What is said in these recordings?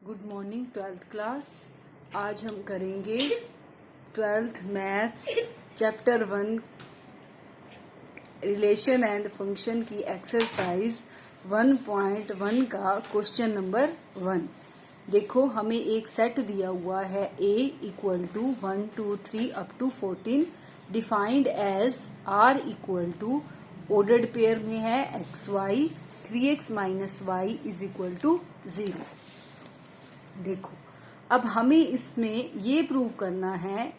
Good morning twelfth class. आज हम करेंगे twelfth maths chapter 1 relation and function की एक्सरसाइज 1.1 का क्वेश्चन नंबर 1। देखो, हमें एक सेट दिया हुआ है A equal to 1 2 3 up to 14 defined as R equal to ordered pair में है XY 3x minus y is equal to 0। देखो, अब हमें इसमें ये प्रूव करना है,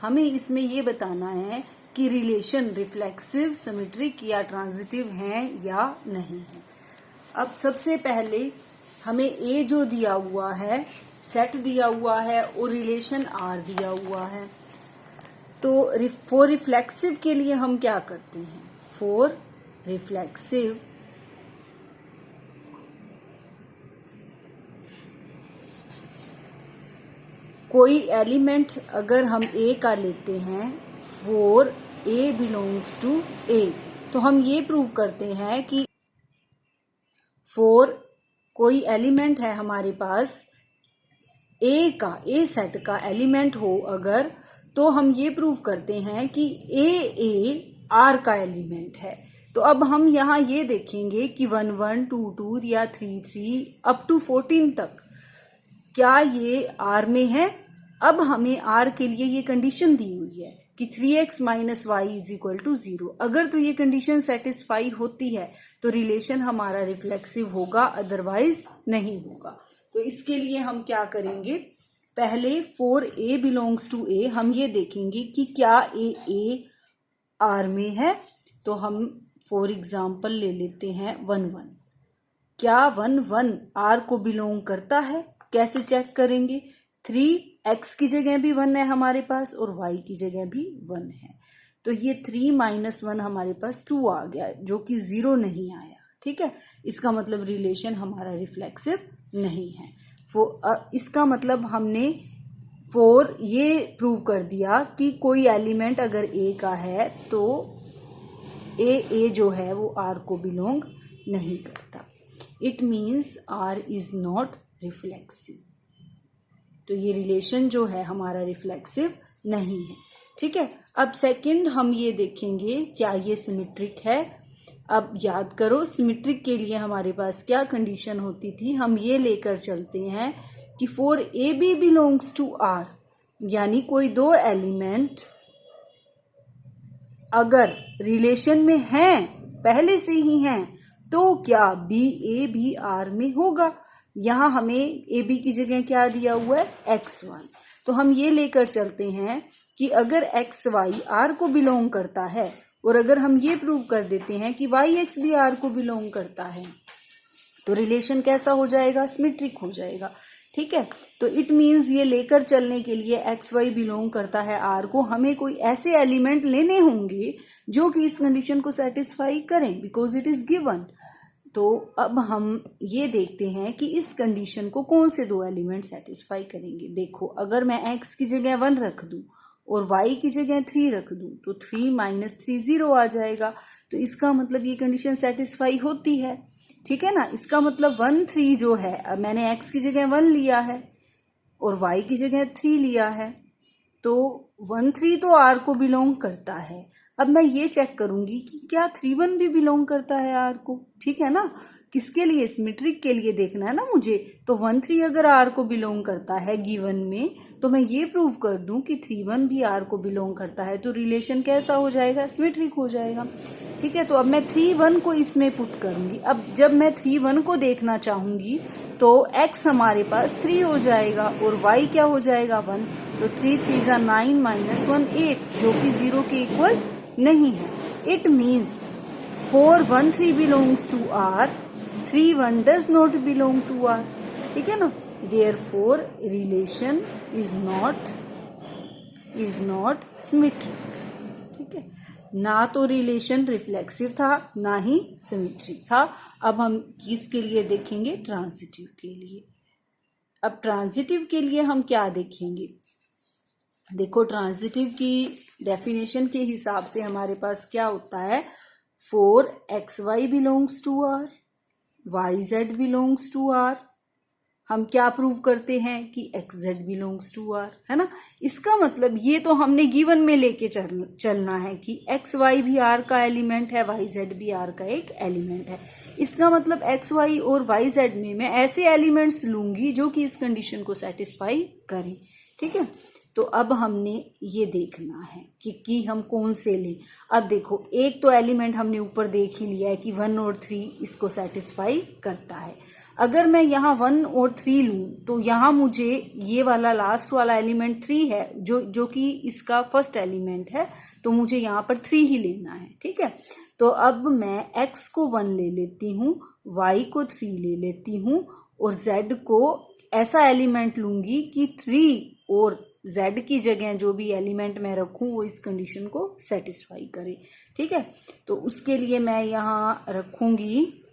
हमें इसमें ये बताना है कि रिलेशन रिफ्लेक्सिव, सिमेट्रिक या ट्रांजिटिव है या नहीं है। अब सबसे पहले हमें ए जो दिया हुआ है, सेट दिया हुआ है और रिलेशन आर दिया हुआ है। तो फॉर रिफ्लेक्सिव के लिए हम क्या करते हैं? फॉर रिफ्लेक्सिव कोई एलिमेंट अगर हम ए का लेते हैं, फॉर ए बिलोंग्स टू ए, तो हम ये प्रूव करते हैं कि फॉर कोई एलिमेंट है हमारे पास ए सेट का एलिमेंट हो अगर, तो हम ये प्रूव करते हैं कि ए आर का एलिमेंट है। तो अब हम यहाँ ये देखेंगे कि 1 1 2 2 या 3 3 अप टू 14 तक क्या ये आर में है। अब हमें आर के लिए ये कंडीशन दी हुई है कि 3x minus y is equal to 0। अगर तो ये कंडीशन सेटिस्फाई होती है तो रिलेशन हमारा रिफ्लेक्सिव होगा, अदरवाइज नहीं होगा। तो इसके लिए हम क्या करेंगे? पहले फॉर ए बिलोंग्स टू ए हम ये देखेंगे कि क्या ए आर में है। तो हम फॉर एग्जाम्पल ले लेते हैं 1 1। क्या 1 1 आर को बिलोंग करता है? कैसे चेक करेंगे? 3x की जगह भी 1 है हमारे पास और y की जगह भी 1 है। तो ये 3 माइनस 1 हमारे पास 2 आ गया, जो कि 0 नहीं आया। ठीक है, इसका मतलब रिलेशन हमारा रिफ्लेक्सिव नहीं है। इसका मतलब हमने फॉर ये प्रूव कर दिया कि कोई एलिमेंट अगर a का है तो ए जो है वो r को बिलोंग नहीं करता। It means r is not reflexive. तो ये रिलेशन जो है हमारा रिफ्लेक्सिव नहीं है। ठीक है, अब सेकंड हम ये देखेंगे क्या ये सिमेट्रिक है। अब याद करो, सिमेट्रिक के लिए हमारे पास क्या कंडीशन होती थी? हम ये लेकर चलते हैं कि for a b belongs to R, यानी कोई दो एलिमेंट अगर रिलेशन में हैं, पहले से ही हैं, तो क्या बी ए भी आर में होगा। यहाँ हमें ए बी की जगह क्या दिया हुआ है? X y. तो हम ये लेकर चलते हैं कि अगर एक्स वाई आर को बिलोंग करता है और अगर हम ये प्रूव कर देते हैं कि वाई एक्स भी आर को बिलोंग करता है, तो रिलेशन कैसा हो जाएगा? सिमेट्रिक हो जाएगा। ठीक है, तो इट मीन्स ये लेकर चलने के लिए एक्स वाई बिलोंग करता है आर को, हमें कोई ऐसे एलिमेंट लेने होंगे जो कि इस कंडीशन को सेटिस्फाई करें, बिकॉज इट इज गिवन। तो अब हम ये देखते हैं कि इस कंडीशन को कौन से दो एलिमेंट सेटिस्फाई करेंगे। देखो, अगर मैं x की जगह 1 रख दूं और y की जगह 3 रख दूं तो 3 माइनस 3 0 आ जाएगा। तो इसका मतलब ये कंडीशन सेटिस्फाई होती है। ठीक है ना, इसका मतलब 1 3 जो है, अब मैंने x की जगह 1 लिया है और y की जगह 3 लिया है, तो 1 3 तो r को बिलोंग करता है। अब मैं ये चेक करूंगी कि क्या 3 1 भी बिलोंग करता है r को। ठीक है ना, किसके लिए? सिमेट्रिक के लिए देखना है ना मुझे। तो 1 3 अगर r को बिलोंग करता है गिवन में, तो मैं ये प्रूव कर दूं कि 3 1 भी r को बिलोंग करता है, तो रिलेशन कैसा हो जाएगा? सिमेट्रिक हो जाएगा। ठीक है, तो अब मैं 3 1 को इसमें पुट करूंगी। अब जब मैं 3 1 को देखना चाहूंगी तो x हमारे पास 3 हो जाएगा और y क्या हो जाएगा? 1। तो 3 3 9 माइनस 1 8, जो कि 0 के इक्वल नहीं है। It means 4 1 3 belongs to R, 3 1 does not belong to R. ठीक है ना, therefore relation is not symmetric. ठीक है, ना तो रिलेशन रिफ्लेक्सिव था ना ही सिमेट्रिक था। अब हम किसके लिए देखेंगे? ट्रांजिटिव के लिए। अब ट्रांजिटिव के लिए हम क्या देखेंगे? देखो, ट्रांजिटिव की डेफिनेशन के हिसाब से हमारे पास क्या होता है? For x y belongs to R, y z belongs to R, हम क्या प्रूव करते हैं कि x z belongs to R, है ना। इसका मतलब ये तो हमने गिवन में लेके चलना है कि एक्स वाई भी आर का एलिमेंट है, वाई जेड भी आर का एक एलिमेंट है। इसका मतलब एक्स वाई और वाई जेड में मैं ऐसे एलिमेंट्स लूंगी जो कि इस कंडीशन को सेटिस्फाई करें, ठीक है। तो अब हमने ये देखना है कि हम कौन से लें। अब देखो, एक तो एलिमेंट हमने ऊपर देख ही लिया है कि 1 और 3 इसको सेटिस्फाई करता है। अगर मैं यहाँ 1 और 3 लूँ तो यहाँ मुझे ये वाला लास्ट वाला एलिमेंट 3 है जो कि इसका फर्स्ट एलिमेंट है, तो मुझे यहाँ पर 3 ही लेना है, ठीक है। तो अब मैं x को 1 ले लेती हूँ, y को 3 ले लेती हूँ और z को ऐसा एलिमेंट लूंगी कि 3 और z की जगह जो भी एलिमेंट मैं रखूं वो इस कंडीशन को सेटिस्फाई करे, ठीक है। तो उसके लिए मैं यहाँ रखूंगी,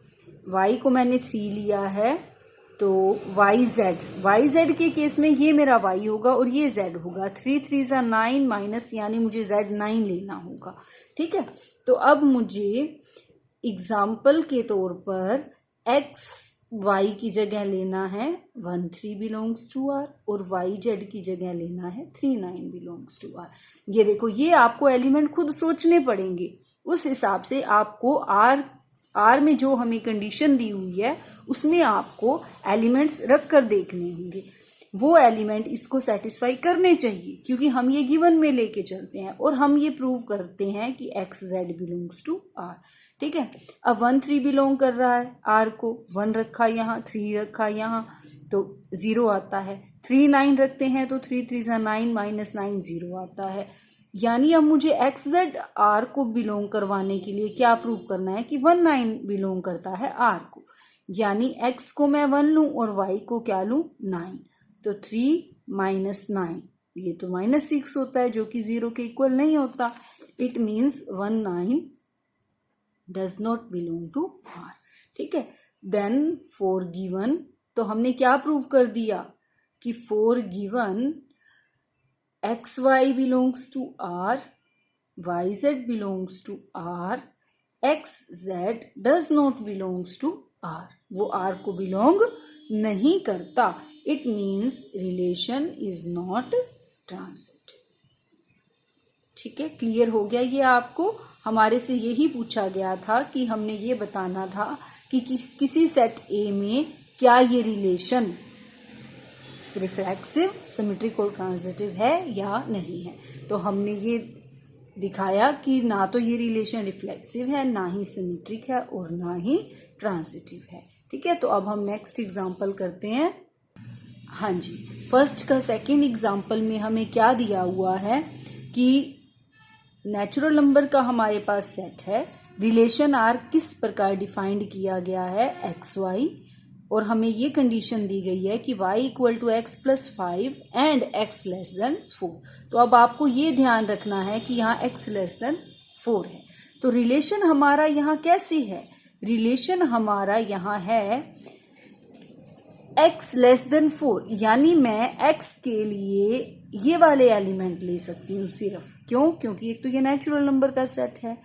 y को मैंने 3 लिया है तो वाई जेड के केस में ये मेरा y होगा और ये z होगा। 3 3 सा 9 माइनस, यानी मुझे z 9 लेना होगा, ठीक है। तो अब मुझे एग्जाम्पल के तौर पर x y की जगह लेना है 1 3 बिलोंग्स टू आर और y z की जगह लेना है 3 9 बिलोंग्स टू आर। ये देखो, ये आपको एलिमेंट खुद सोचने पड़ेंगे, उस हिसाब से आपको आर में जो हमें कंडीशन दी हुई है उसमें आपको एलिमेंट्स रख कर देखने होंगे। वो एलिमेंट इसको सेटिस्फाई करने चाहिए क्योंकि हम ये गिवन में लेके चलते हैं और हम ये प्रूव करते हैं कि x z belongs to R, ठीक है। अब 1 3 बिलोंग कर रहा है आर को, 1 रखा यहाँ, 3 रखा यहाँ, तो 0 आता है। 3 9 रखते हैं तो 3 3 सा 9 माइनस 9 0 आता है। यानी अब मुझे एक्स जेड आर को बिलोंग करवाने के लिए क्या प्रूव करना है कि 1 9 बिलोंग करता है आर को, यानी एक्स को मैं 1 लूँ और वाई को क्या लूँ 9, तो 3 माइनस 9 ये तो -6 होता है जो कि 0 के इक्वल नहीं होता। It means 1 9 does not belong to R, ठीक है। देन फॉर गिवन, तो हमने क्या प्रूव कर दिया कि for given x y belongs to R, y z belongs to R, x z does not belongs to R, वो आर को बिलोंग नहीं करता। It means relation is not transitive, ठीक है। क्लियर हो गया ये आपको? हमारे से यही पूछा गया था कि हमने ये बताना था कि किसी सेट ए में क्या ये रिलेशन रिफ्लेक्सिव, सिमेट्रिक और ट्रांजिटिव है या नहीं है। तो हमने ये दिखाया कि ना तो ये रिलेशन रिफ्लेक्सिव है, ना ही सिमेट्रिक है और ना ही ट्रांजिटिव है, ठीक है। तो अब हम नेक्स्ट एग्जांपल करते हैं। हाँ जी, फर्स्ट का सेकंड एग्जांपल में हमें क्या दिया हुआ है कि नेचुरल नंबर का हमारे पास सेट है, रिलेशन आर किस प्रकार डिफाइंड किया गया है एक्स वाई, और हमें ये कंडीशन दी गई है कि y equal to x plus 5 and x less than 4। तो अब आपको ये ध्यान रखना है कि यहाँ x लेस देन 4 है। तो रिलेशन हमारा यहाँ कैसी है? रिलेशन हमारा यहाँ है x लेस देन 4, यानी मैं x के लिए ये वाले एलिमेंट ले सकती हूँ सिर्फ। क्यों? क्योंकि एक तो ये नेचुरल नंबर का सेट है,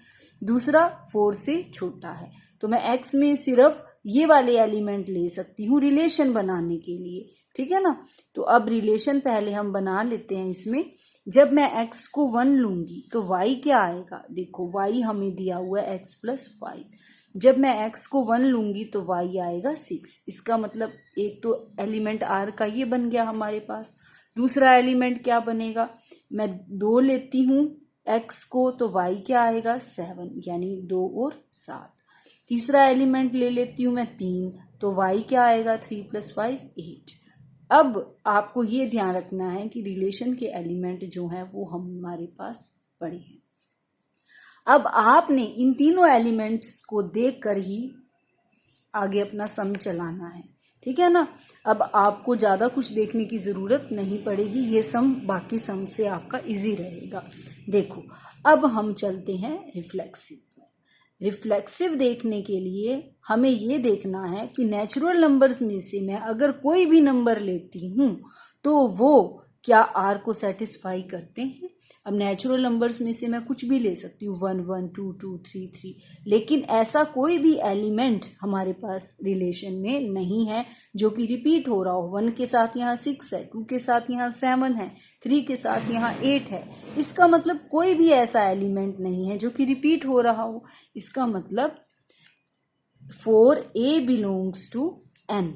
दूसरा 4 से छोटा है, तो मैं x में सिर्फ ये वाले एलिमेंट ले सकती हूँ रिलेशन बनाने के लिए, ठीक है ना। तो अब रिलेशन पहले हम बना लेते हैं। इसमें जब मैं x को 1 लूंगी तो y क्या आएगा? देखो, y हमें दिया हुआ है x प्लस 5। जब मैं x को 1 लूंगी तो y आएगा 6। इसका मतलब एक तो एलिमेंट r का ये बन गया हमारे पास। दूसरा एलिमेंट क्या बनेगा? मैं 2 लेती हूँ x को तो y क्या आएगा 7, यानी 2 और 7। तीसरा एलिमेंट ले लेती हूँ मैं 3, तो y क्या आएगा 3 + 5 8। अब आपको ये ध्यान रखना है कि रिलेशन के एलिमेंट जो हैं वो हमारे पास पड़े हैं। अब आपने इन तीनों एलिमेंट्स को देखकर ही आगे अपना सम चलाना है, ठीक है ना। अब आपको ज़्यादा कुछ देखने की ज़रूरत नहीं पड़ेगी, ये सम बाकी सम से आपका इजी रहेगा। देखो, अब हम चलते हैं रिफ्लेक्सिव। रिफ्लेक्सिव देखने के लिए हमें ये देखना है कि नेचुरल नंबर्स में से मैं अगर कोई भी नंबर लेती हूँ तो वो क्या आर को सेटिस्फाई करते हैं। अब नेचुरल नंबर्स में से मैं कुछ भी ले सकती हूँ, 1 1 2 2 3 3, लेकिन ऐसा कोई भी एलिमेंट हमारे पास रिलेशन में नहीं है जो कि रिपीट हो रहा हो। 1 के साथ यहाँ 6 है, 2 के साथ यहाँ 7 है, 3 के साथ यहाँ 8 है। इसका मतलब कोई भी ऐसा एलिमेंट नहीं है जो कि रिपीट हो रहा हो। इसका मतलब 4a बिलोंग्स टू n,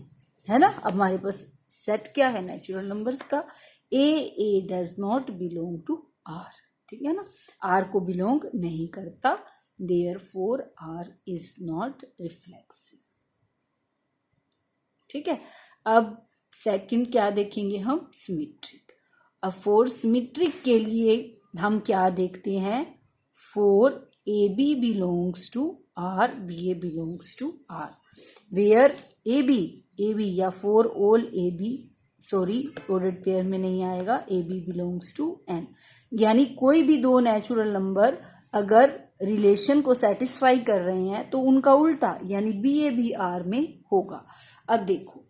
है ना। अब हमारे पास सेट क्या है नेचुरल नंबर्स का, a does not belong to r, ठीक है ना, r को बिलोंग नहीं करता, therefore r is not reflexive, ठीक है। अब सेकंड क्या देखेंगे हम, सिमेट्रिक। अब फॉर सिमेट्रिक के लिए हम क्या देखते हैं, 4ab belongs to r, ba belongs to r, where ab या for all ab, sorry ordered pair में नहीं आएगा, ab बिलोंग्स टू n, यानी कोई भी दो नेचुरल नंबर अगर रिलेशन को सेटिस्फाई कर रहे हैं तो उनका उल्टा यानी ba भी r में होगा। अब देखो,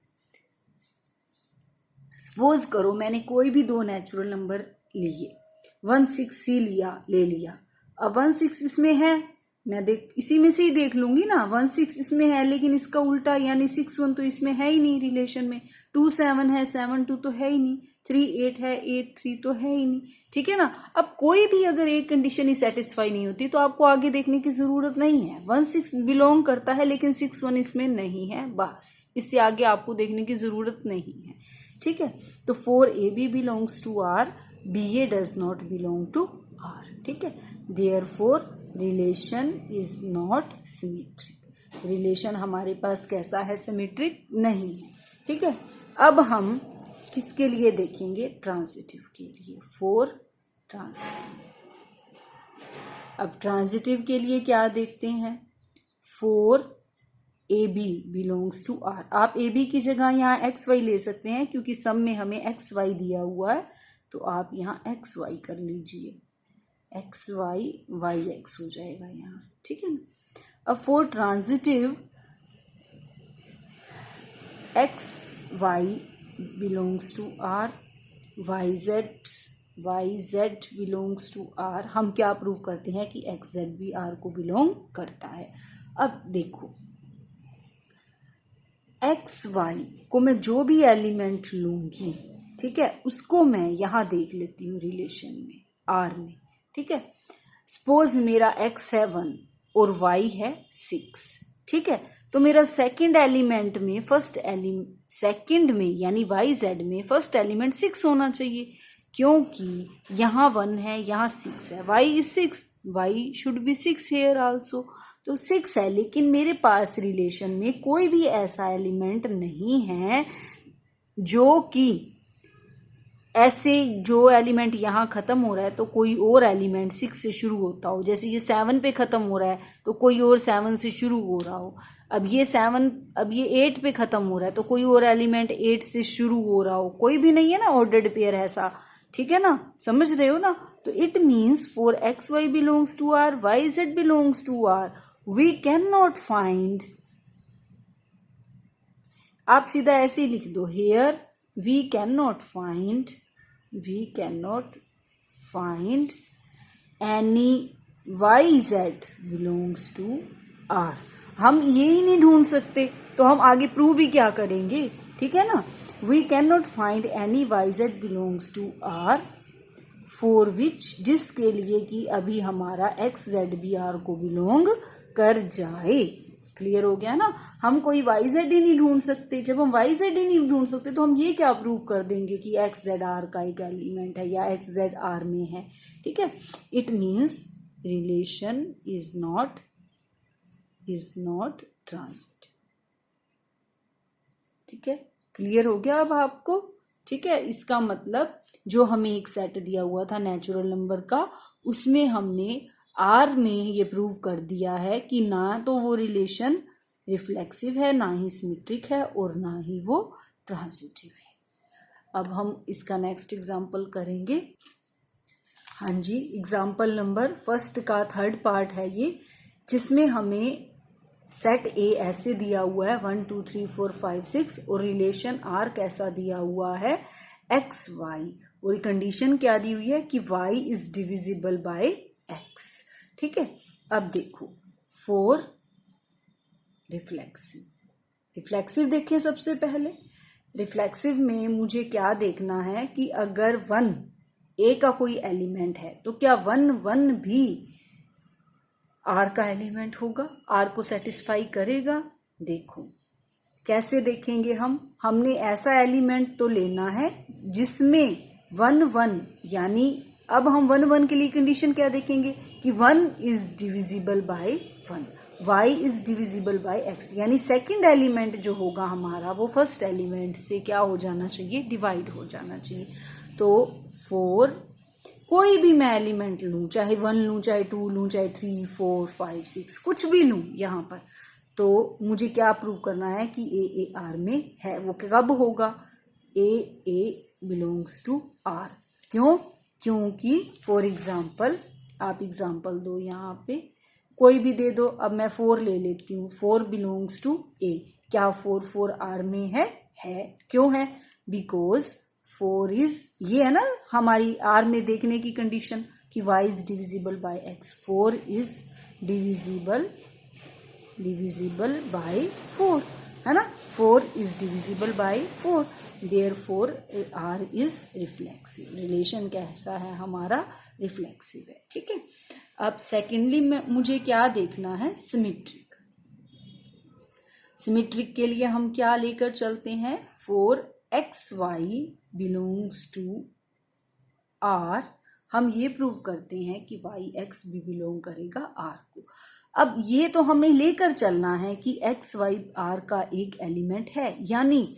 सपोज करो मैंने कोई भी दो नेचुरल नंबर लिए, 1 6 सी ले लिया। अब 1 6 इसमें है, मैं इसी में से ही देख लूंगी ना, 1 6 इसमें है लेकिन इसका उल्टा यानी 6 1 तो इसमें है ही नहीं रिलेशन में, 2 7 है, 7 2 तो है ही नहीं, 3 8 है, 8 3 तो है ही नहीं, ठीक है ना। अब कोई भी अगर एक कंडीशन ही सेटिस्फाई नहीं होती तो आपको आगे देखने की जरूरत नहीं है। 1 6 बिलोंग करता है लेकिन 6 1 इसमें नहीं है, बस इससे आगे आपको देखने की जरूरत नहीं है, ठीक है। तो 4ab belongs to r, ba does not belong to r, ठीक है। Therefore relation is not symmetric, relation हमारे पास कैसा है, सिमेट्रिक नहीं है, ठीक है। अब हम किसके लिए देखेंगे, ट्रांजिटिव के लिए, फॉर ट्रांजिटिव। अब ट्रांजिटिव के लिए क्या देखते हैं, 4ab बिलोंग्स टू r। आप ab की जगह यहाँ xy ले सकते हैं क्योंकि सब में हमें xy दिया हुआ है, तो आप यहाँ xy कर लीजिए, xy yx हो जाएगा यहाँ, ठीक है ना। अब for transitive xy belongs to r, yz belongs to r, हम क्या प्रूव करते हैं कि xz भी r को बिलोंग करता है। अब देखो, xy को मैं जो भी एलिमेंट लूंगी, ठीक है, उसको मैं यहाँ देख लेती हूँ रिलेशन में, r में, ठीक है। सपोज मेरा x है 1 और y है 6, ठीक है। तो मेरा सेकंड एलिमेंट में सेकंड में यानी yz में फर्स्ट एलिमेंट 6 होना चाहिए, क्योंकि यहाँ 1 है, यहाँ 6 है, y is 6, y should be 6 here also, तो 6 है। लेकिन मेरे पास रिलेशन में कोई भी ऐसा एलिमेंट नहीं है जो कि ऐसे, जो एलिमेंट यहाँ खत्म हो रहा है तो कोई और एलिमेंट 6 से शुरू होता हो, जैसे ये 7 पे खत्म हो रहा है तो कोई और 7 से शुरू हो रहा हो। अब ये 8 पे खत्म हो रहा है तो कोई और एलिमेंट 8 से शुरू हो रहा हो, कोई भी नहीं है ना ऑर्डर्ड पेयर ऐसा, ठीक है ना, समझ रहे हो ना। तो it means for xy belongs to r, yz belongs to r, we can not find, आप सीधा ऐसे ही लिख दो, here we can not find any yz belongs to r। हम ये ही नहीं ढूंढ सकते तो हम आगे प्रूव ही क्या करेंगे, ठीक है ना। We can not find any yz belongs to r for which, जिसके लिए कि अभी हमारा xz भी r को बिलोंग कर जाए। क्लियर हो गया ना, हम कोई yz ही नहीं ढूंढ सकते। जब हम yz ही नहीं ढूंढ सकते तो हम ये क्या प्रूव कर देंगे कि xz r का एक एलिमेंट है या xz r में है, ठीक है। It means relation is not transitive, ठीक है। क्लियर हो गया अब आपको, ठीक है। इसका मतलब जो हमें एक सेट दिया हुआ था नेचुरल नंबर का, उसमें हमने आर में ये प्रूव कर दिया है कि ना तो वो रिलेशन रिफ्लेक्सिव है, ना ही सिमेट्रिक है और ना ही वो ट्रांजिटिव है। अब हम इसका नेक्स्ट एग्जाम्पल करेंगे। हाँ जी, एग्जाम्पल नंबर फर्स्ट का थर्ड पार्ट है ये, जिसमें हमें सेट ए ऐसे दिया हुआ है 1 2 3 4 5 6 और रिलेशन आर कैसा दिया हुआ है, एक्स वाई, और कंडीशन क्या दी हुई है कि y is divisible by x. ठीक है, अब देखो फॉर रिफ्लेक्सिव। रिफ्लेक्सिव देखें सबसे पहले। रिफ्लेक्सिव में मुझे क्या देखना है कि अगर 1 ए का कोई एलिमेंट है तो क्या 1 भी आर का एलिमेंट होगा, आर को सेटिस्फाई करेगा। देखो कैसे देखेंगे हमने ऐसा एलिमेंट तो लेना है जिसमें 1 यानी अब हम 1 के लिए कंडीशन क्या देखेंगे कि 1 is divisible bye 1, y is divisible bye x, यानी सेकंड एलिमेंट जो होगा हमारा वो फर्स्ट एलिमेंट से क्या हो जाना चाहिए, डिवाइड हो जाना चाहिए। तो 4 कोई भी मैं एलिमेंट लूँ, चाहे 1 लूँ, चाहे 2 लूँ, चाहे 3, 4, 5, 6 कुछ भी लूँ यहाँ पर, तो मुझे क्या प्रूव करना है कि ए आर में है। वो कब होगा, ए बिलोंग्स टू आर। क्यों, क्योंकि फॉर एग्जाम्पल आप एग्जाम्पल दो, यहाँ पे कोई भी दे दो। अब मैं 4 ले लेती हूँ, 4 बिलोंग्स टू ए। क्या 4 आर में है? क्यों है? बिकॉज 4 इज, ये है ना हमारी आर में देखने की कंडीशन कि y is divisible bye x। 4 is divisible bye 4, है ना। 4 is divisible bye 4, therefore r is reflexive. Relation कैसा है हमारा, रिफ्लेक्सिव है। ठीक है, अब सेकेंडली में मुझे क्या देखना है, सिमेट्रिक। सिमेट्रिक के लिए हम क्या लेकर चलते हैं, 4xy बिलोंग्स टू r। हम ये प्रूव करते हैं कि yx भी बिलोंग करेगा r को। अब ये तो हमें लेकर चलना है कि x y r का एक एलिमेंट है, यानी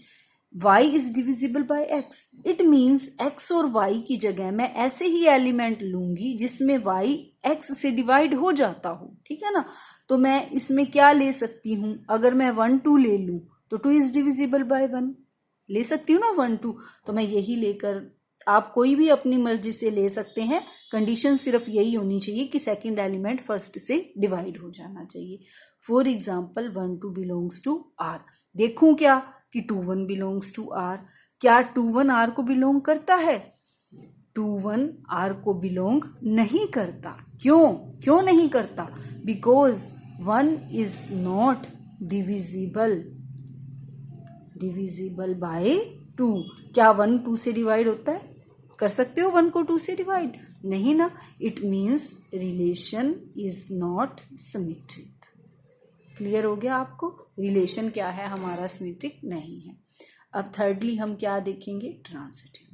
y is divisible bye x। It means x और y की जगह मैं ऐसे ही एलिमेंट लूंगी जिसमें y x से डिवाइड हो जाता हो। ठीक है ना, तो मैं इसमें क्या ले सकती हूँ, अगर मैं 1 2 ले लूँ तो 2 इज डिविजिबल बाय 1 ले सकती हूँ ना, 1 2। तो मैं यही लेकर, आप कोई भी अपनी मर्जी से ले सकते हैं, कंडीशन सिर्फ यही होनी चाहिए कि सेकंड एलिमेंट फर्स्ट से डिवाइड हो जाना चाहिए। For example 1 2 belongs to R. देखूं क्या कि 2 1 बिलोंग्स टू आर। क्या 2 1 आर को बिलोंग करता है? 2 1 आर को बिलोंग नहीं करता। क्यों नहीं करता? Because 1 is not divisible by 2। क्या 1 2 से डिवाइड होता है? कर सकते हो 1 को 2 से डिवाइड? नहीं ना। It means relation is not symmetric. Clear हो गया आपको? रिलेशन क्या है हमारा, सिमेट्रिक नहीं है। अब थर्डली हम क्या देखेंगे, ट्रांजिटिव।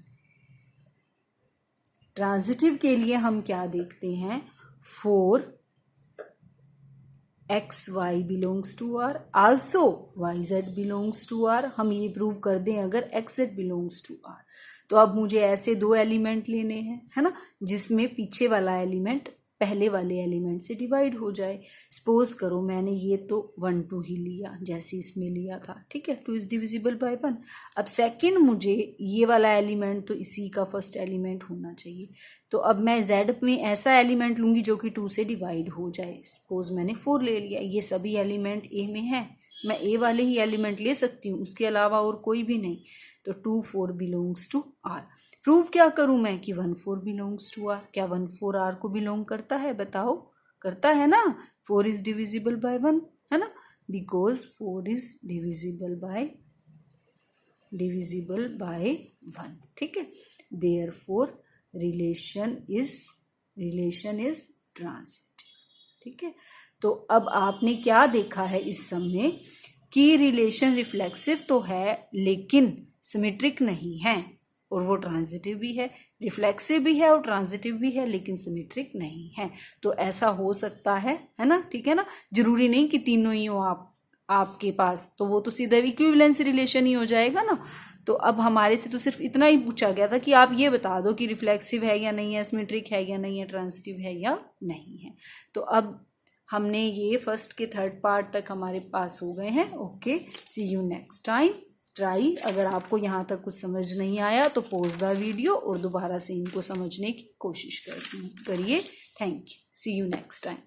ट्रांजिटिव के लिए हम क्या देखते हैं, 4xy belongs to R, also yz belongs to R. हम ये प्रूव कर दें अगर xz बिलोंग्स टू आर। तो अब मुझे ऐसे 2 एलिमेंट लेने हैं, है ना, जिसमें पीछे वाला एलिमेंट पहले वाले एलिमेंट से डिवाइड हो जाए। सपोज करो मैंने ये तो 1 2 ही लिया, जैसे इसमें लिया था। ठीक है, 2 इज डिविजिबल बाय 1। अब सेकंड मुझे ये वाला एलिमेंट तो इसी का फर्स्ट एलिमेंट होना चाहिए। तो अब मैं z में ऐसा एलिमेंट लूंगी जो कि 2 से डिवाइड हो जाए। सपोज मैंने 4 ले लिया, ये सभी एलिमेंट a में है, मैं a वाले ही एलिमेंट ले सकती हूँ, उसके अलावा और कोई भी नहीं। तो 2 4 बिलोंग्स टू आर। प्रूव क्या करूं मैं कि 1 4 बिलोंग्स टू आर। क्या 1 4 आर को बिलोंग करता है? बताओ, करता है ना। 4 इज डिविजिबल बाय 1, है ना, बिकॉज 4 इज डिविजिबल बाय 1। ठीक है, देयरफॉर रिलेशन इज ट्रांजिटिव। ठीक है, तो अब आपने क्या देखा है इस सम में कि रिलेशन रिफ्लेक्सिव तो है लेकिन सिमेट्रिक नहीं है, और वो ट्रांजिटिव भी है, रिफ्लेक्सिव भी है और ट्रांजिटिव भी है, लेकिन सिमेट्रिक नहीं है। तो ऐसा हो सकता है ना। ठीक है ना, जरूरी नहीं कि तीनों ही हो आपके पास, तो वो तो सीधा इक्विवेलेंस रिलेशन ही हो जाएगा ना। तो अब हमारे से तो सिर्फ इतना ही पूछा गया था कि आप ये बता दो कि रिफ्लेक्सिव है या नहीं है, सिमेट्रिक है या नहीं है, ट्रांजिटिव है या नहीं है। तो अब हमने ये फर्स्ट के थर्ड पार्ट तक हमारे पास हो गए हैं। Okay, see you next time. Try, अगर आपको यहाँ तक कुछ समझ नहीं आया तो पॉज द वीडियो और दोबारा से इनको समझने की कोशिश करिए। Thank you, see you next time.